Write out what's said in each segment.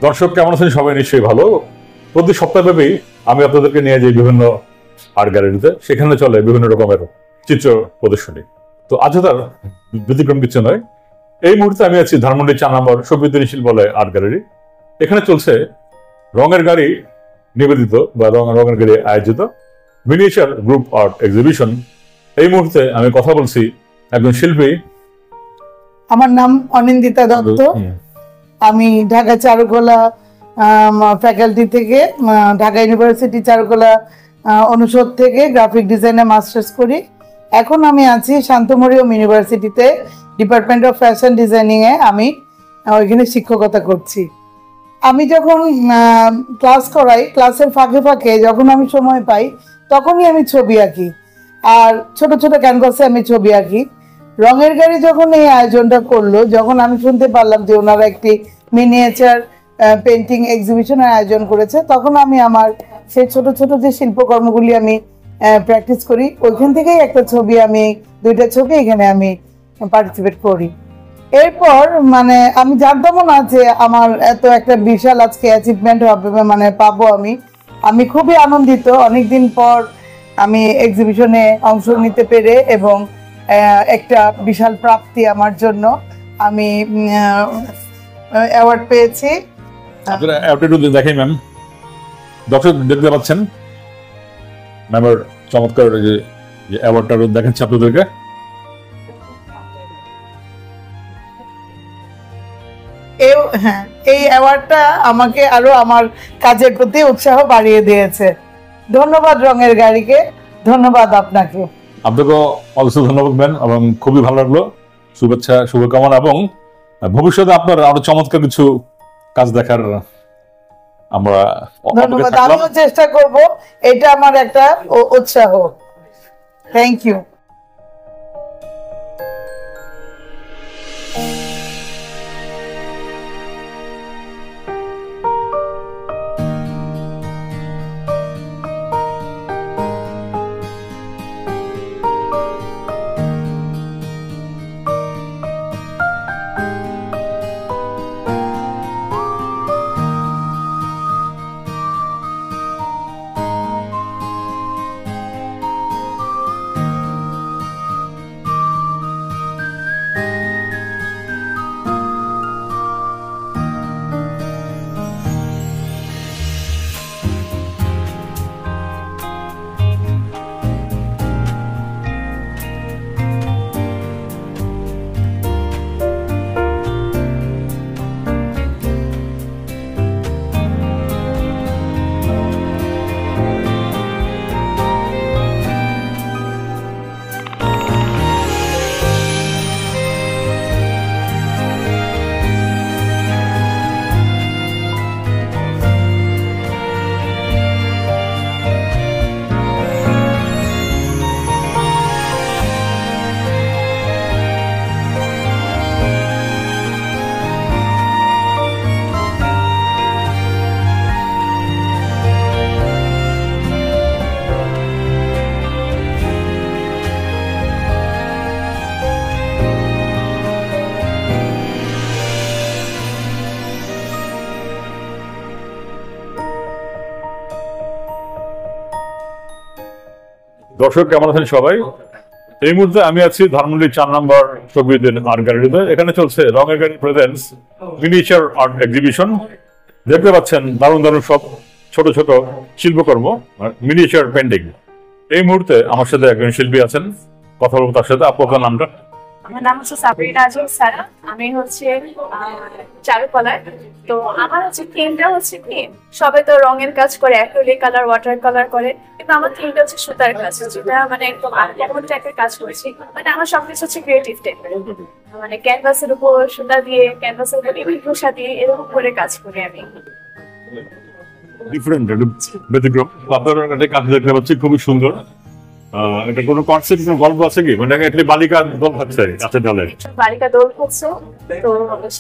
দর্শক কেমন আছেন? সবাই নিশ্চয়ই ভালো। প্রতি সপ্তাহব্যাপী আমি আপনাদেরকে নিয়ে যাই বিভিন্ন আর্ট গ্যালারিতে, সেখানে চলে বিভিন্ন রকমের চিত্র প্রদর্শনী। তো আজও তার ব্যতিক্রম কিছু নয়। এই মুহূর্তে আমি আছি ধানমন্ডি 4 নম্বর শফিউদ্দিন শিল্পালয় আর্ট গ্যালারি। এখানে চলছে রঙের গাড়ি নিবেদিত বা রঙের গাড়ি আয়োজিত মিনিয়েচার গ্রুপ আর্ট এক্সিবিশন। এই মুহূর্তে আমি কথা বলছি একজন শিল্পী। আমার নাম অনিন্দিতা দত্ত। আমি ঢাকা চারুকলা ফ্যাকাল্টি থেকে, ঢাকা ইউনিভার্সিটি চারুকলা অনুষদ থেকে গ্রাফিক ডিজাইনে মাস্টার্স করি। এখন আমি আছি শান্ত মরিয়ম ইউনিভার্সিটিতে ডিপার্টমেন্ট অফ ফ্যাশন ডিজাইনিংয়ে। আমি ওইখানে শিক্ষকতা করছি। আমি যখন ক্লাস করাই, ক্লাসের ফাঁকে ফাঁকে যখন আমি সময় পাই তখনই আমি ছবি আঁকি, আর ছোট ছোট ক্যানভাসে আমি ছবি আঁকি। রঙের গাড়ি যখন এই আয়োজনটা করলো, যখন আমি শুনতে পারলাম যে ওনারা একটি মিনিয়েচার পেন্টিং এক্সিবিশনের আয়োজন করেছে, তখন আমি আমার সেই ছোট ছোট যে শিল্পকর্মগুলি আমি প্র্যাকটিস করি, ওইখান থেকেই একটা ছবি, আমি 2টা ছবি এখানে আমি পার্টিসিপেট করি। এরপর আমি জানতামও না যে আমার এত একটা বিশাল আজকে অ্যাচিভমেন্ট হবে, পাবো। আমি খুবই আনন্দিত। অনেকদিন পর আমি এক্সিবিশনে অংশ নিতে পেরে, এবং একটা বিশাল প্রাপ্তি আমার জন্য। আমি অ্যাওয়ার্ড পেয়েছি। আপনারা অ্যাওয়ার্ডটা দেখেন ম্যাম, দর্শক দেখতে পাচ্ছেন ম্যামের চমৎকার যে অ্যাওয়ার্ডটা দেখাচ্ছি আপনাদেরকে। এই অ্যাওয়ার্ডটা আমাকে আরো আমার কাজের প্রতি উৎসাহ বাড়িয়ে দিয়েছে। ধন্যবাদ রঙের গাড়িকে, ধন্যবাদ আপনাকে। আপনাকেও অবশ্যই ধন্যবাদ ম্যাম, এবং খুবই ভালো লাগলো। শুভেচ্ছা, শুভকামনা, এবং ভবিষ্যতে আপনার আরো চমৎকার কিছু কাজ দেখার আমরা ধন্যবাদ। আমিও চেষ্টা করব, এটা আমার একটা উৎসাহ। Thank you. দর্শক কেমন আছেন সবাই? এই মুহূর্তে আমি আছি ধানমন্ডি 4 নম্বর শফিউদ্দিন আর্ট গ্যালারিতে। এখানে চলছে রঙের গাড়ি প্রেজেন্টস মিনিয়েচার আর্ট এক্সিবিশন। দেখতে পাচ্ছেন দারুণ দারুণ সব ছোট ছোট শিল্পকর্ম, মিনিয়েচার পেন্টিং। এই মুহূর্তে আমার সাথে একজন শিল্পী আছেন, কথা বলবো তার সাথে। আপনার নামটা? আমার নাম হচ্ছে সাবরিনা আজম সারা। আমি হচ্ছে চারুকলায়। তো আমার হচ্ছে থিমটা হচ্ছে কি, সবাই তো রঙের কাজ করে, অ্যাক্রিলিক কালার, ওয়াটার কালার করে, কিন্তু আমার থিমটা হচ্ছে সুতার কাজ, যেটা একদম এমন টাইপের কাজ করেছি। আমার সবকিছু হচ্ছে ক্রিয়েটিভ টাইপের, ক্যানভাসের উপর সুতা দিয়ে, ক্যানভাসের উপর খোসা দিয়ে এরকম করে কাজ করি আমি। ডিফারেন্ট, ব্যতিক্রম। আপনার একটা কাজ দেখতে পাচ্ছি, খুবই সুন্দর। এটা কোনো কনসেপ্ট, কোনো গল্প আছে কি? একটা বালিকা দল থাকছে গাছের ডালে, বালিকা দোল হচ্ছে। তো রঙের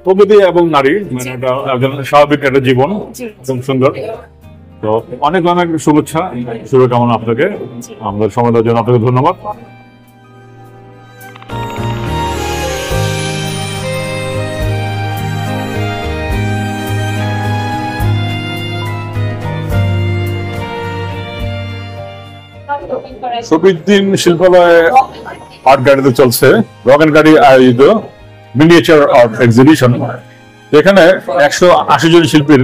প্রকৃতি এবং নারী, এটা একজন স্বাভাবিক একটা জীবন, খুব সুন্দর। তো অনেক অনেক শুভেচ্ছা, শুভকামনা আপনাকে। আমাদের সময় দেওয়ার জন্য আপনাকে ধন্যবাদ। শফিউদ্দিন শিল্পালয়ে আর্ট গ্যালারিতে চলছে রঙের গাড়ি আয়োজিত মিনিয়েচার আর্ট এক্সিবিশন। এখানে 180 জন শিল্পীর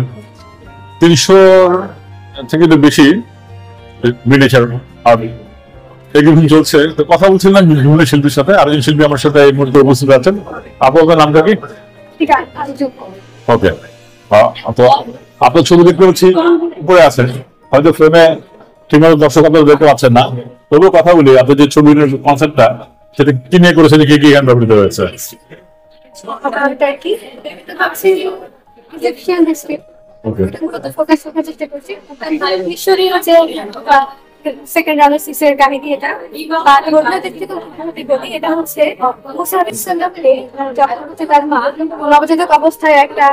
300 থেকে বেশি মিনিয়েচার আর্ট এক্সিবিশন চলছে। তো কথা বলছিলাম বিভিন্ন শিল্পীর সাথে, আরেকজন শিল্পী আমার সাথে এই মুহূর্তে উপস্থিত আছেন। আপনার নামটা কি? ওকে, তো আপনার ছবি দেখতে পাচ্ছি উপরে আছেন, হয়তো ফ্রেমে ঠিকমতো দর্শক আপনারা দেখতে পাচ্ছেন না, তবুও কথা বলি আপনার যে ছবির কনসেপ্টটা সেটা কি নিয়ে করেছেন, কি কি গান ব্যবহৃত হয়েছে? ওকে, সেকেন্ড রামেসিসের কাহিনী এটা। আর রবীন্দ্রনাথের থেকে বলি, এটা হচ্ছে মুসা আলাইহিসসালামকে যখন হচ্ছে তার মা নবজাতক অবস্থায় একটা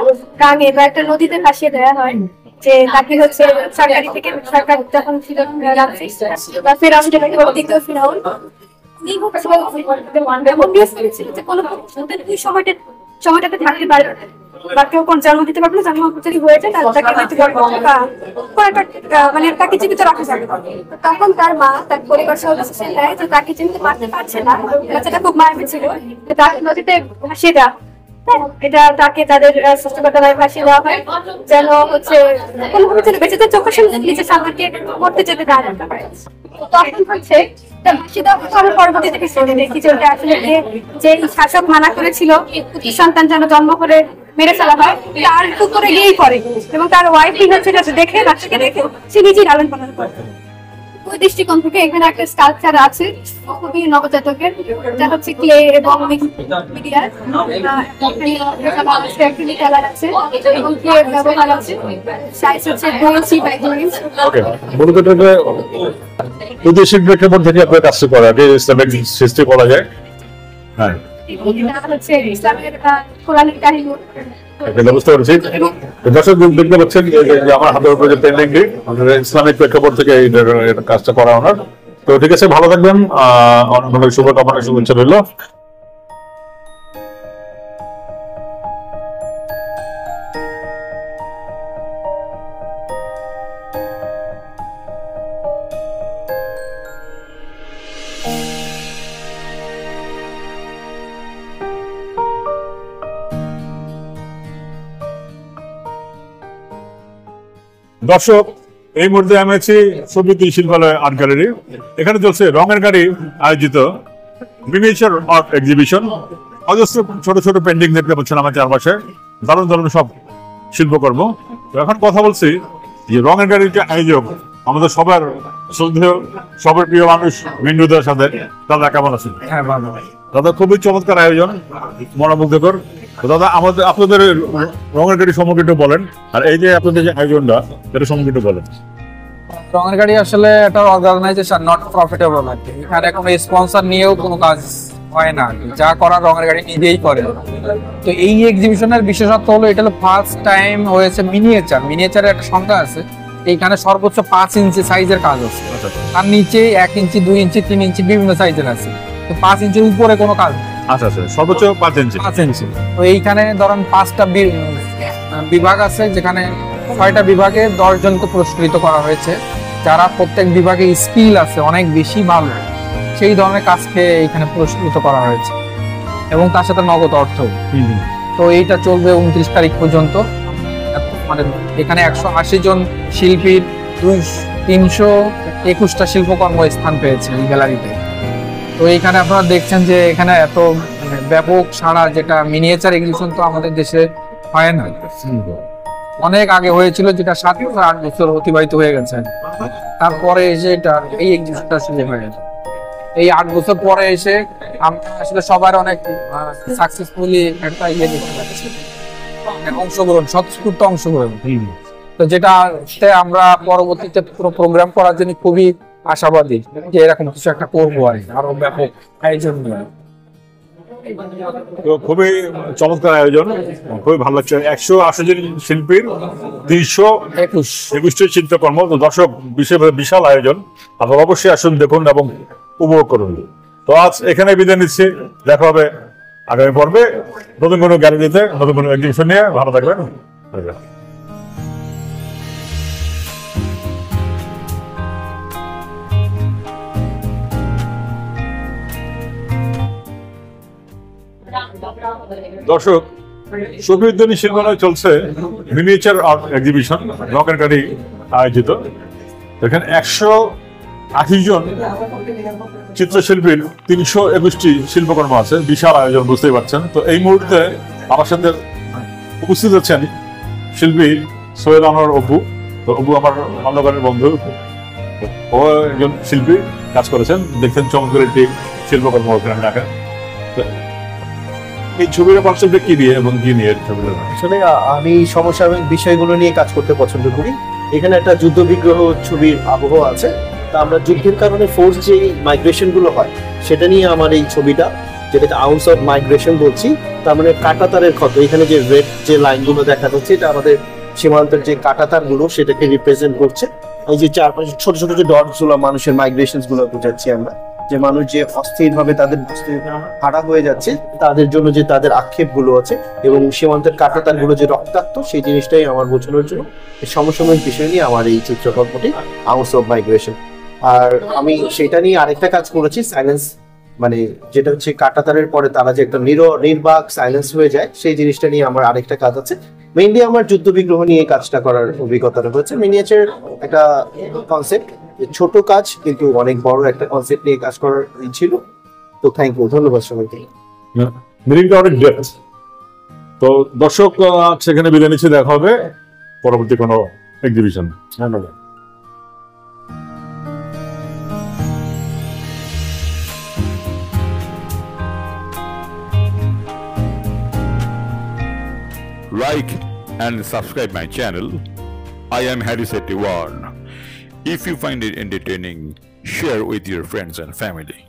গাঙে বা একটা নদীতে ভাসিয়ে দেওয়া হয়, যে তাকে হচ্ছে সরকারি থেকে সরকার যখন ছিল রামসিস বা ফেরাউন যেটাকে বলে দ্বিতীয় ফেরাউন, উনি হচ্ছে এমন নিউজ করেছিল যে কোনো ওই সময়টাতে থাকতে পারবে না, বা কেউ কোন জন্ম দিতে পারবে না, জন্ম যদি হয়ে যায় তাহলে তাকে মানে তাকে জীবিত রাখা যাবে। তখন তার মা তার পরিবার সহ ডিসিশন নেয় যে তাকে চিনতে পারছে না, বাচ্চাটা খুব মারবে ছিল, তাকে নদীতে ভাসিয়ে দেওয়া। এটা তাকে তাদের সৃষ্টিকর্তায় ভাসিয়ে দেওয়া হয় যেন হচ্ছে কোনোভাবে যেন বেঁচে তার চোখের সামনে নিজের সামনে করতে যেতে না যেতে পারে। তখন হচ্ছে পরবর্তীতে দেখি যে আসলে যে শাসক মানা করেছিল সন্তান যেন জন্ম করে মেরে ফেলা হয়, তার উপরে গিয়েই পড়ে এবং তার ওয়াইফই হচ্ছে দেখে বাচ্চাকে দেখে সে নিজেই লালন পালন করে। ওই দৃষ্টিকোণ থেকে এখানে একটা স্কাল্পচার আছে খুবই নবজাতকের, যা হচ্ছে ক্লে এবং মিডিয়ার কালার আছে এবং ক্লে ব্যবহার আছে, সাইজ হচ্ছে 2 ইঞ্চি বাই 2 ইঞ্চি। ওকে, মূলত এটাকে বৈদেশিক প্রেক্ষাপট থেকে আপনার কাজ করা, আগে ইসলামিক সৃষ্টি করা যায়। হ্যাঁ, এটা হচ্ছে ইসলামের কোরআনের কাহিনী। বুঝতে পারছি। দর্শক দেখতে পাচ্ছেন যে আমার হাতের উপরে যে পেন্টিংটি ইসলামিক প্রেক্ষাপট থেকে এই কাজটা করা ওনার। তো ঠিক আছে, ভালো থাকবেন, অনেক অনেক শুভকামনা, শুভেচ্ছা রইল। দর্শক, এই মুহূর্তে আমি আছি শফিউদ্দিন শিল্পালয় আর্ট গ্যালারি। এখানে চলছে রঙের গাড়ি আয়োজিত মিনিয়েচার আর্ট এক্সিবিশন। অজস্র ছোট ছোট পেন্টিং দেখতে পাচ্ছেন আমার চারপাশে, দারুণ দারুণ সব শিল্পকর্ম। তো এখন কথা বলছি যে রঙের গাড়ির যে আয়োজক আমাদের সবার শ্রদ্ধেয়, সবার প্রিয় মানুষ মিন্টুদার সাথে। দাদা কেমন আছেন? হ্যাঁ, ভালো। দাদা, খুবই চমৎকার আয়োজন, মনোমুগ্ধকর। দাদা, আমাদের আপনাদের রঙের গাড়ি সম্পর্কে একটু বলেন, আর এই যে আপনাদের যে আয়োজনটা এটা সম্পর্কে একটু বলেন। রঙের গাড়ি আসলে একটা অর্গানাইজেশন, নট প্রফিটেবল আর কি। এখানে কোনো স্পন্সর নিয়েও কোনো কাজ হয় না, যা করার রঙের গাড়ি নিজেই করে। তো এই এক্সিবিশনের বিশেষত্ব হলো এটা হলো ফার্স্ট টাইম হয়েছে মিনিয়েচারের একটা সংখ্যা আছে। এইখানে সর্বোচ্চ 5 ইঞ্চি সাইজের কাজ আছে, তার নিচে 1 ইঞ্চি 2 ইঞ্চি 3 ইঞ্চি বিভিন্ন সাইজের আছে। তো 5 ইঞ্চির উপরে কোনো কাজ নেই। আচ্ছা আচ্ছা, সর্বোচ্চ 5 ইঞ্চি। 5 ইঞ্চি। তো এইখানে ধরেন 5টা বিভাগ আছে, যেখানে 6টা বিভাগে 10 জনকে পুরস্কৃত করা হয়েছে, যারা প্রত্যেক বিভাগে স্কিল আছে অনেক বেশি ভালো, সেই ধরনের কাজকে এইখানে পুরস্কৃত করা হয়েছে এবং তার সাথে নগদ অর্থ। তো এইটা চলবে 29 তারিখ পর্যন্ত। মানে এখানে 180 জন শিল্পীর 321টা শিল্পকর্ম স্থান পেয়েছে এই গ্যালারিতে। তো এইখানে আপনারা দেখছেন যে এখানে এত ব্যাপক সাড়া, যেটা মিনিয়েচার এক্সিবিশন তো আমাদের দেশে হয় না। অনেক আগে হয়েছিল, যেটা 7 বছর 8 বছর অতিবাহিত হয়ে গেছে। তারপরে এসে এটা এই এক্সিবিশনটা শুরু হয়ে গেছে। এই 8 বছর পরে এসে আমরা আসলে সবার অনেক সাকসেসফুলি একটা দেখতে পাচ্ছি, অংশগ্রহণ, স্বতঃস্ফূর্ত অংশগ্রহণ। তো যেটাতে আমরা পরবর্তীতে পুরো প্রোগ্রাম করার জন্য খুবই আশাবাদী যে এরকম কিছু একটা করবো আর আরো ব্যাপক আয়োজন। তো খুবই চমৎকার আয়োজন, খুবই ভালো লাগছে। 180 জন শিল্পীর 321টি চিত্রকর্ম। তো দর্শক, বিশাল আয়োজন, আপনারা অবশ্যই আসুন, দেখুন এবং উপভোগ করুন। তো আজ এখানে বিদায় নিচ্ছি, দেখা হবে আগামী পর্বে নতুন কোনো গ্যালারিতে, নতুন কোনো এক্সিবিশন নিয়ে। ভালো থাকবেন। দর্শক, শফিউদ্দিন শিল্পালয় চলছে মিনিয়েচার আর্ট এক্সিবিশন, রকের গাড়ি আয়োজিত। এখানে 180 জন চিত্রশিল্পীর 321টি শিল্পকর্ম আছে, বিশাল আয়োজন, বুঝতেই পারছেন। তো এই মুহূর্তে আমার সাথে উপস্থিত আছেন শিল্পী সৈয়দ আনোয়ার অপু। তো অপু আমার অন্ধকারের বন্ধু, ও একজন শিল্পী, কাজ করেছেন, দেখছেন চমৎকার একটি শিল্পকর্ম ওখানে রাখা। এই ছবিটা কনসেপ্টে কি দিয়ে এবং কি নিয়ে ছবিটা? আসলে আমি সমসাময়িক বিষয়গুলো নিয়ে কাজ করতে পছন্দ করি। এখানে একটা যুদ্ধ বিগ্রহ ছবির আবহ আছে। তা আমরা যুদ্ধের কারণে ফোর্স যে মাইগ্রেশন গুলো হয় সেটা নিয়ে আমার এই ছবিটা, যেটাকে আউন্স অফ মাইগ্রেশন বলছি। তার মানে কাঁটাতারের ক্ষত, এখানে যে রেড যে লাইনগুলো দেখা যাচ্ছে এটা আমাদের সীমান্তের যে কাঁটাতার গুলো সেটাকে রিপ্রেজেন্ট করছে। এই যে চারপাশে ছোট ছোট যে ডটস গুলো, মানুষের মাইগ্রেশন গুলো বোঝাচ্ছি আমরা, যে মানুষ যে অস্থির ভাবে তাদের হারা হয়ে যাচ্ছে, তাদের জন্য যে তাদের আক্ষেপ গুলো আছে এবং সীমান্তের কাঁটাতার গুলো যে রক্তাক্ত, সেই জিনিসটাই আমার বোঝানোর জন্য এই সমসাময়িক বিষয় নিয়ে আমার এই চিত্রকর্মটি আউন্স অফ মাইগ্রেশন। আর আমি সেটা নিয়ে আরেকটা কাজ করেছি, সাইলেন্স, মানে যেটা হচ্ছে কাঁটাতারের পরে তারা যে একটা নির্বাক সাইলেন্স হয়ে যায়, সেই জিনিসটা নিয়ে আমার আরেকটা কাজ আছে। মেইনলি আমার যুদ্ধ বিগ্রহ নিয়ে কাজটা করার অভিজ্ঞতাটা হচ্ছে। মিনিয়েচার একটা কনসেপ্ট, ছোট কাজ কিন্তু অনেক বড় একটা কনসেপ্ট নিয়ে কাজ করার ছিল। তো থ্যাংক ইউ, ধন্যবাদ সবাইকে। মিনিংটা অনেক ডেপথ। তো দর্শক, সেখানে বিদায় নিচ্ছে, দেখা হবে পরবর্তী কোনো এক্সিবিশন। ধন্যবাদ। Like and subscribe my channel. I am Harry Setty Warren. If you find it entertaining, share with your friends and family.